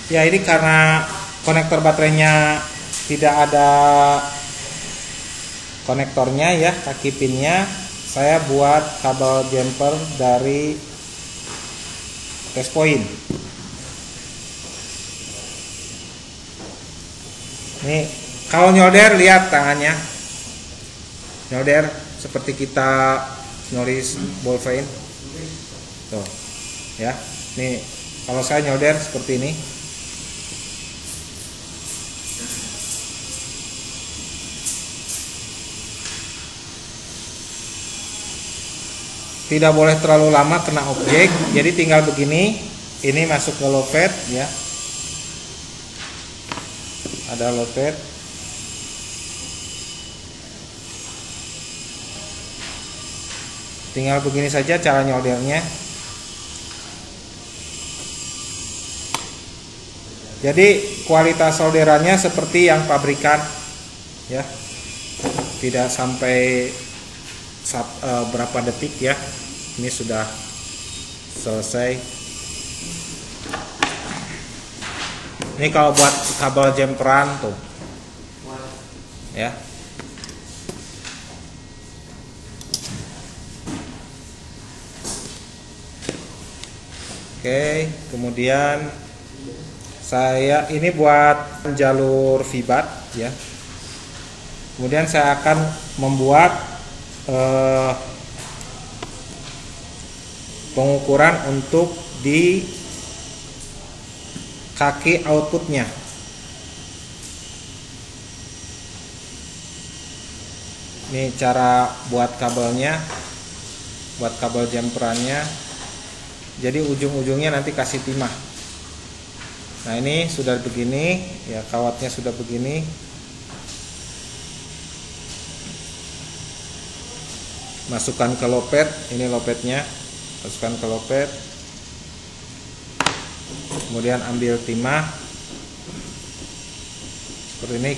Ya, ini karena konektor baterainya tidak ada konektornya ya, kaki pinnya, saya buat kabel jumper dari test point. Nih, kalau nyolder lihat tangannya. Nyolder seperti kita nolis ballpoint. Tuh. Ya. Nih, kalau saya nyolder seperti ini. Tidak boleh terlalu lama kena objek, jadi tinggal begini. Ini masuk ke lovet ya. Ada lovet. Tinggal begini saja cara nyoldernya. Jadi kualitas solderannya seperti yang pabrikan ya. Tidak sampai berapa detik ya. Ini sudah selesai. Ini kalau buat kabel jumperan tuh ya. Oke, kemudian saya ini buat jalur vibat ya. Kemudian saya akan membuat pengukuran untuk di kaki outputnya. Ini cara buat kabelnya, buat kabel jumperannya. Jadi ujung-ujungnya nanti kasih timah. Nah, ini sudah begini ya, kawatnya sudah begini. Masukkan ke lopet, ini lopetnya. Masukkan ke lopet, kemudian ambil timah seperti ini,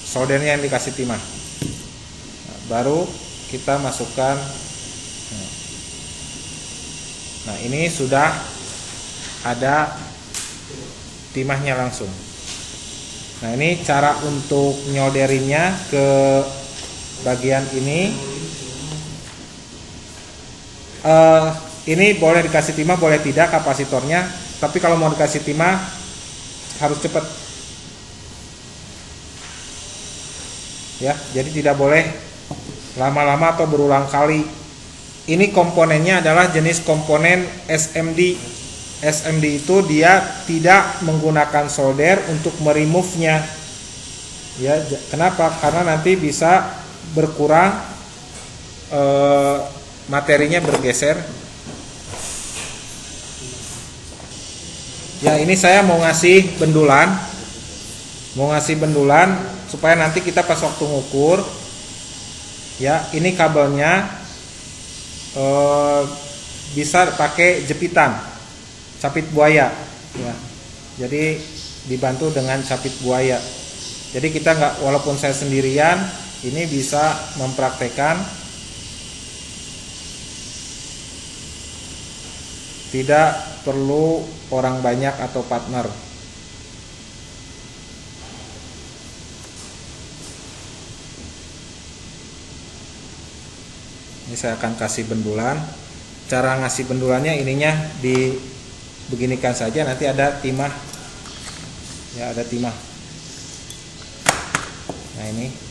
soldernya yang dikasih timah. Nah, baru kita masukkan. Nah, ini sudah ada timahnya langsung. Nah, ini cara untuk nyolderinnya ke bagian ini. Ini boleh dikasih timah, boleh tidak kapasitornya. Tapi kalau mau dikasih timah harus cepat. Ya, jadi tidak boleh lama-lama atau berulang kali. Ini komponennya adalah jenis komponen SMD. SMD itu dia tidak menggunakan solder untuk meremove-nya. Ya, kenapa? Karena nanti bisa berkurang materinya bergeser. Ya, ini saya mau ngasih bendulan. Mau ngasih bendulan supaya nanti kita pas waktu ngukur ya, ini kabelnya bisa pakai jepitan capit buaya ya. Jadi dibantu dengan capit buaya. Jadi kita nggak, walaupun saya sendirian, ini bisa mempraktekkan. Tidak perlu orang banyak atau partner. Ini saya akan kasih bendulan. Cara ngasih bendulannya, ininya dibeginikan saja, nanti ada timah. Ya, ada timah. Nah, ini.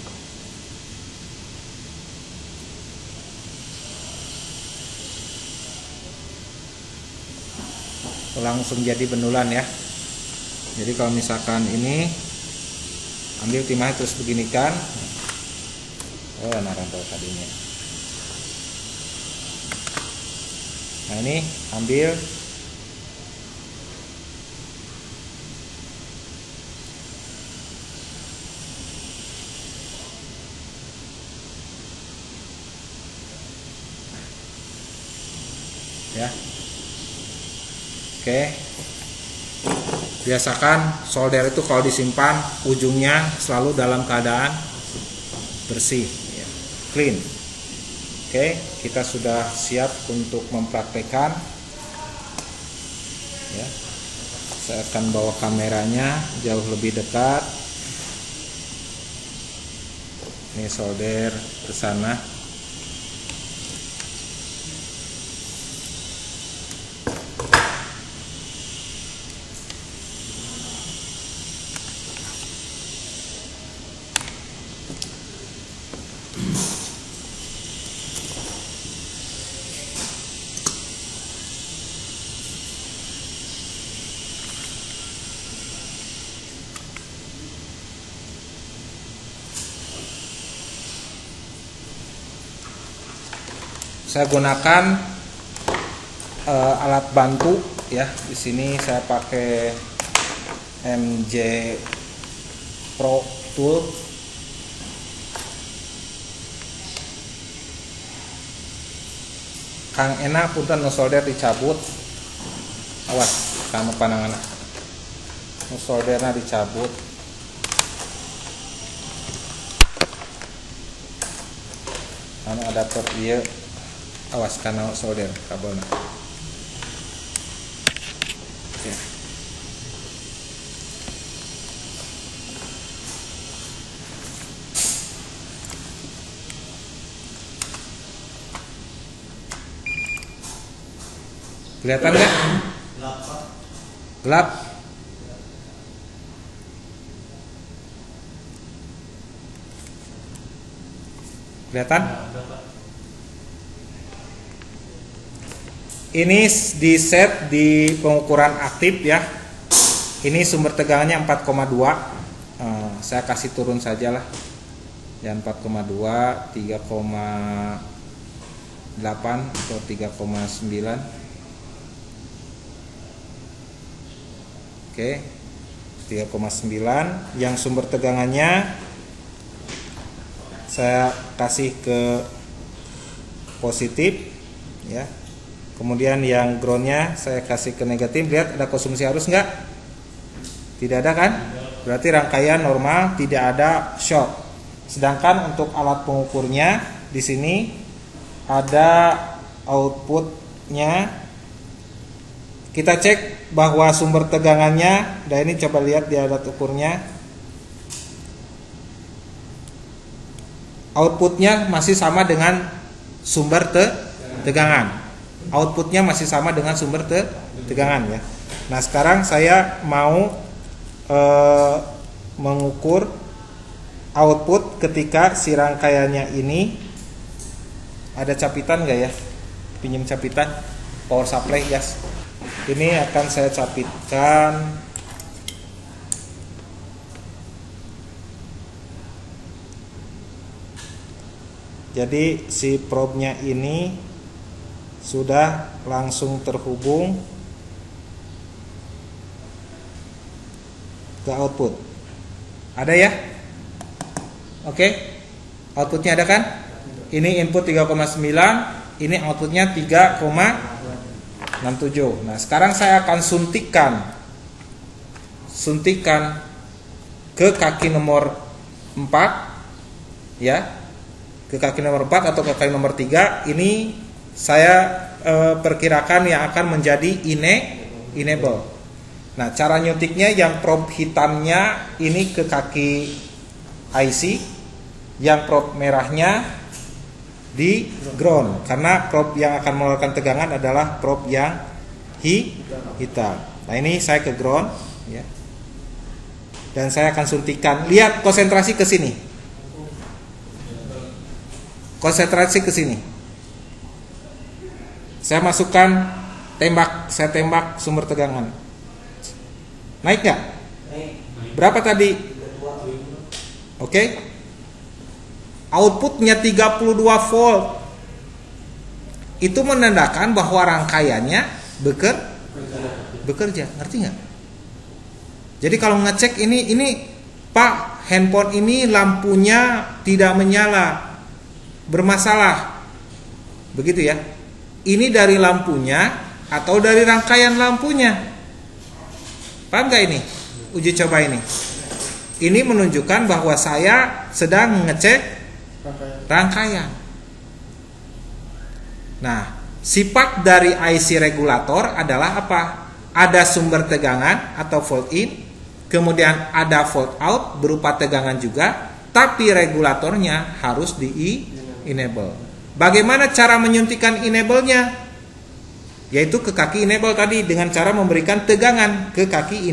Langsung jadi bendulan ya. Jadi kalau misalkan ini ambil timah terus beginikan. Oh, narantau tadinya. Nah, ini ambil. Ya. Oke, biasakan solder itu kalau disimpan ujungnya selalu dalam keadaan bersih ya, clean. Oke, kita sudah siap untuk mempraktekkan ya. Saya akan bawa kameranya jauh lebih dekat. Ini solder ke sana. Saya gunakan alat bantu ya. Di sini saya pakai MJ Pro Tool. Kang enak punten no solder dicabut. Awas kamu pandangan. No soldernya dicabut. Anu adapter ieu. Awas karena solder kabelnya. Oke. Kelihatan nggak? Gelap. Kelihatan? Ini di set di pengukuran aktif ya. Ini sumber tegangannya 4,2. Saya kasih turun saja lah. Ya 4,2, 3,8 atau 3,9. Oke. 3,9. Yang sumber tegangannya saya kasih ke positif ya. Kemudian yang groundnya saya kasih ke negatif. Lihat ada konsumsi arus nggak? Tidak ada kan? Berarti rangkaian normal, tidak ada shock. Sedangkan untuk alat pengukurnya di sini ada outputnya. Kita cek bahwa sumber tegangannya. Dan ini coba lihat di alat ukurnya. Outputnya masih sama dengan sumber tegangan. Outputnya masih sama dengan sumber tegangan ya. Nah sekarang saya mau mengukur output ketika si rangkaiannya ini ada capitan nggak ya? Pinjam capitan power supply gas. Ini akan saya capitkan. Jadi si probe-nya ini sudah langsung terhubung ke output. Ada ya? Oke. Outputnya ada kan? Ini input 3,9, ini outputnya 3,67. Nah, sekarang saya akan suntikan ke kaki nomor 4 ya. Ke kaki nomor 4 atau ke kaki nomor 3. Ini saya perkirakan yang akan menjadi enable. Nah, cara nyutiknya yang probe hitamnya ini ke kaki IC, yang probe merahnya di ground, karena probe yang akan mengeluarkan tegangan adalah probe yang hitam. Nah, ini saya ke ground ya. Dan saya akan suntikan. Lihat konsentrasi ke sini. Konsentrasi ke sini. Saya masukkan saya tembak sumber tegangan. Naik nggak? Berapa tadi? Oke. Outputnya 32 volt. Itu menandakan bahwa rangkaiannya bekerja. Ngerti nggak? Jadi kalau ngecek ini Pak, handphone ini lampunya tidak menyala, bermasalah. Begitu ya. Ini dari lampunya atau dari rangkaian lampunya? Paham gak ini? Uji coba ini. Ini menunjukkan bahwa saya sedang ngecek rangkaian. Nah, sifat dari IC regulator adalah apa? ada sumber tegangan atau volt in, kemudian ada volt out berupa tegangan juga, tapi regulatornya harus di-enable. Bagaimana cara menyuntikkan enable-nya? Yaitu ke kaki enable tadi dengan cara memberikan tegangan ke kaki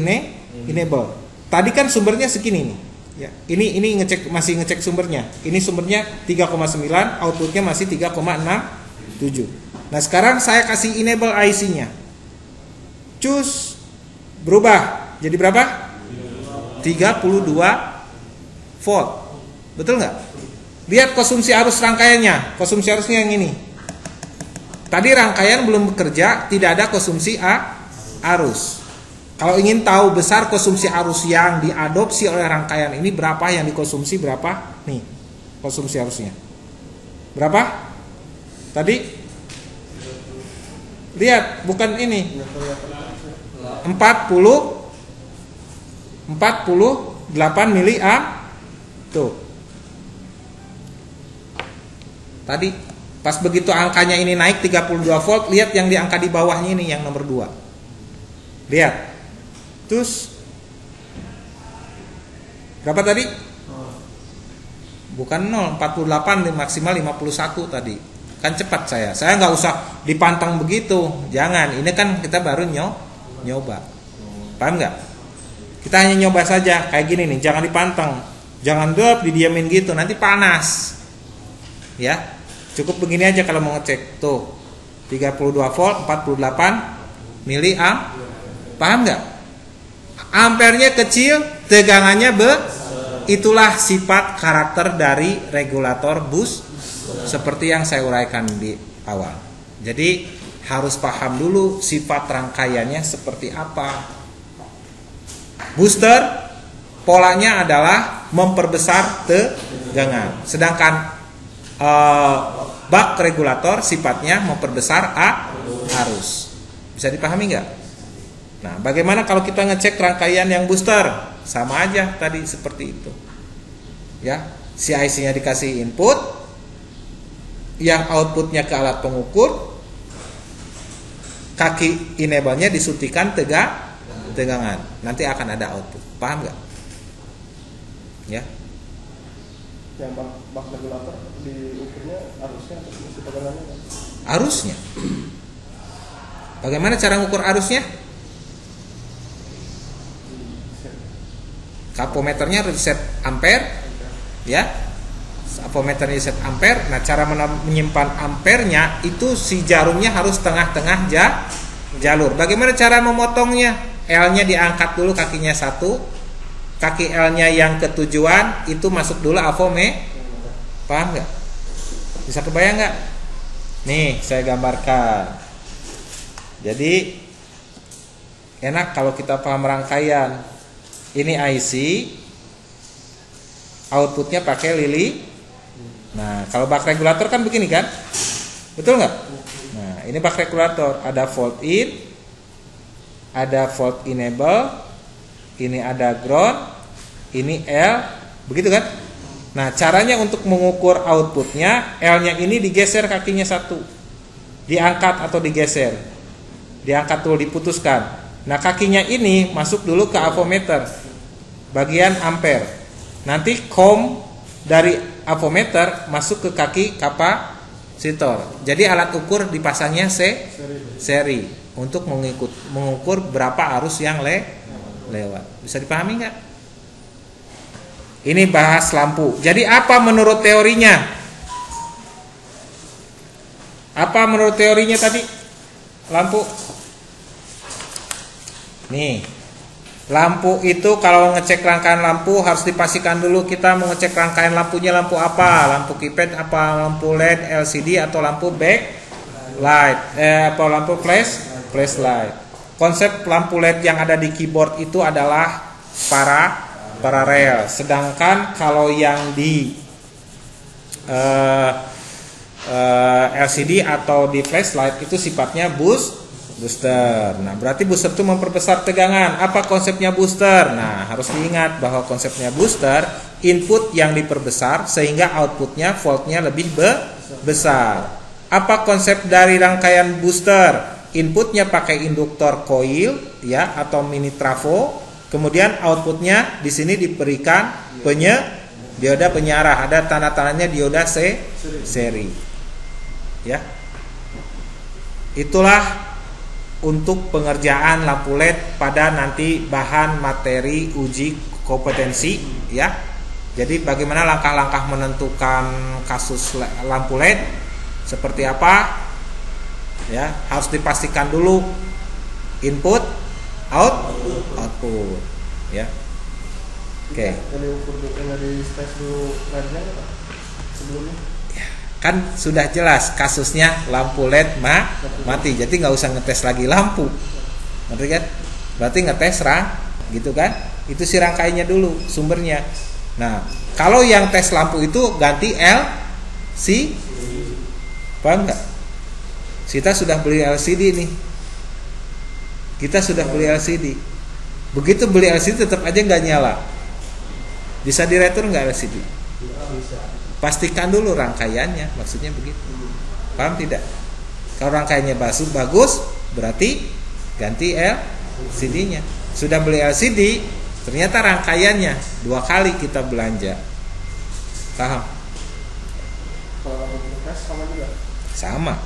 enable. Tadi kan sumbernya segini nih. Ya, ini masih ngecek sumbernya. Ini sumbernya 3,9, outputnya masih 3,67. Nah, sekarang saya kasih enable IC-nya. Cus berubah jadi berapa? 32 volt. Betul nggak? Lihat konsumsi arus rangkaiannya. Konsumsi arusnya yang ini. Tadi rangkaian belum bekerja, tidak ada konsumsi arus. Kalau ingin tahu besar konsumsi arus yang diadopsi oleh rangkaian ini berapa, yang dikonsumsi berapa? Nih, konsumsi arusnya. Berapa? Tadi? Lihat, bukan ini. 48 miliamp. Tuh. Tadi pas begitu angkanya ini naik 32 volt, lihat yang di angka di bawahnya ini yang nomor 2. Lihat. Terus berapa tadi? Bukan 0, 48 maksimal 51 tadi. Kan cepat saya. Saya nggak usah dipantang begitu. Jangan. Ini kan kita baru nyoba. Paham nggak? Kita hanya nyoba saja kayak gini nih. Jangan dipantang. Jangan didiamin gitu. Nanti panas. Ya. Cukup begini aja kalau mau ngecek. Tuh 32 volt 48 miliamp. Paham gak? Ampernya kecil, tegangannya itulah sifat karakter dari regulator bus, seperti yang saya uraikan di awal. Jadi harus paham dulu sifat rangkaiannya seperti apa. Booster polanya adalah memperbesar tegangan. Sedangkan bak regulator sifatnya memperbesar arus. Bisa dipahami nggak? Nah, bagaimana kalau kita ngecek rangkaian yang booster? Sama aja tadi seperti itu. Ya, si IC-nya dikasih input, yang outputnya ke alat pengukur, kaki enable-nya disuntikan tegangan. Nanti akan ada output. Paham nggak? Ya. Yang bak regulator diukurnya arusnya atau fungsi tegangannya? Arusnya. Bagaimana cara mengukur arusnya? Ampometernya reset ampere, ya. Ampometernya reset ampere. Nah, cara menyimpan ampernya itu si jarumnya harus tengah-tengah jalur. Bagaimana cara memotongnya? L-nya diangkat dulu kakinya 1. Kaki L-nya yang ketujuan itu masuk dulu avometer. Paham nggak? Bisa kebayang nggak? Nih saya gambarkan. Jadi enak kalau kita paham rangkaian. Ini IC, outputnya pakai lili. Nah, kalau bak regulator kan begini kan? Betul nggak? Nah, ini bak regulator. Ada volt in, ada volt enable, ini ada ground, ini L, begitu kan? Nah, caranya untuk mengukur outputnya, L-nya ini digeser kakinya 1, diangkat atau digeser, diangkat dulu, diputuskan. Nah, kakinya ini masuk dulu ke avometer, bagian ampere. Nanti kom dari avometer masuk ke kaki kapasitor. Jadi alat ukur dipasangnya seri untuk mengukur berapa arus yang lewat. Bisa dipahami nggak? Ini bahas lampu. Jadi apa menurut teorinya? Apa menurut teorinya tadi? Lampu. Nih, lampu itu kalau ngecek rangkaian lampu harus dipastikan dulu kita mau ngecek rangkaian lampunya lampu apa, lampu keypad apa, lampu LED, LCD atau lampu backlight, atau lampu flash light. Konsep lampu LED yang ada di keyboard itu adalah paralel. Sedangkan kalau yang di LCD atau di flashlight itu sifatnya booster. Nah, berarti booster itu memperbesar tegangan. Apa konsepnya booster? Nah, harus diingat bahwa konsepnya booster, input yang diperbesar sehingga outputnya voltnya lebih besar. Apa konsep dari rangkaian booster? inputnya pakai induktor coil ya atau mini trafo, kemudian outputnya di sini diberikan dioda penyarah, ada tanda-tandanya dioda seri. Ya. Itulah untuk pengerjaan lampu LED pada nanti bahan materi uji kompetensi ya. Jadi bagaimana langkah-langkah menentukan kasus lampu LED seperti apa? Ya, harus dipastikan dulu input, output, ya. Oke. Dari ukur dari tes dulu LED-nya sebelumnya. Kan sudah jelas kasusnya lampu LED mati, jadi nggak usah ngetes lagi lampu, ngerti kan? Berarti ngetes gitu kan? Itu si rangkaiannya dulu sumbernya. Nah, kalau yang tes lampu itu ganti LCD, paham nggak? Kita sudah beli LCD nih. Kita sudah beli LCD. Begitu beli LCD tetap aja nggak nyala. Bisa diretur nggak LCD? Bisa. Pastikan dulu rangkaiannya, maksudnya begitu. Paham tidak? Kalau rangkaiannya bagus, berarti ganti LCD-nya. Sudah beli LCD, ternyata rangkaiannya 2 kali kita belanja. Paham? Kalau tes sama juga. Sama.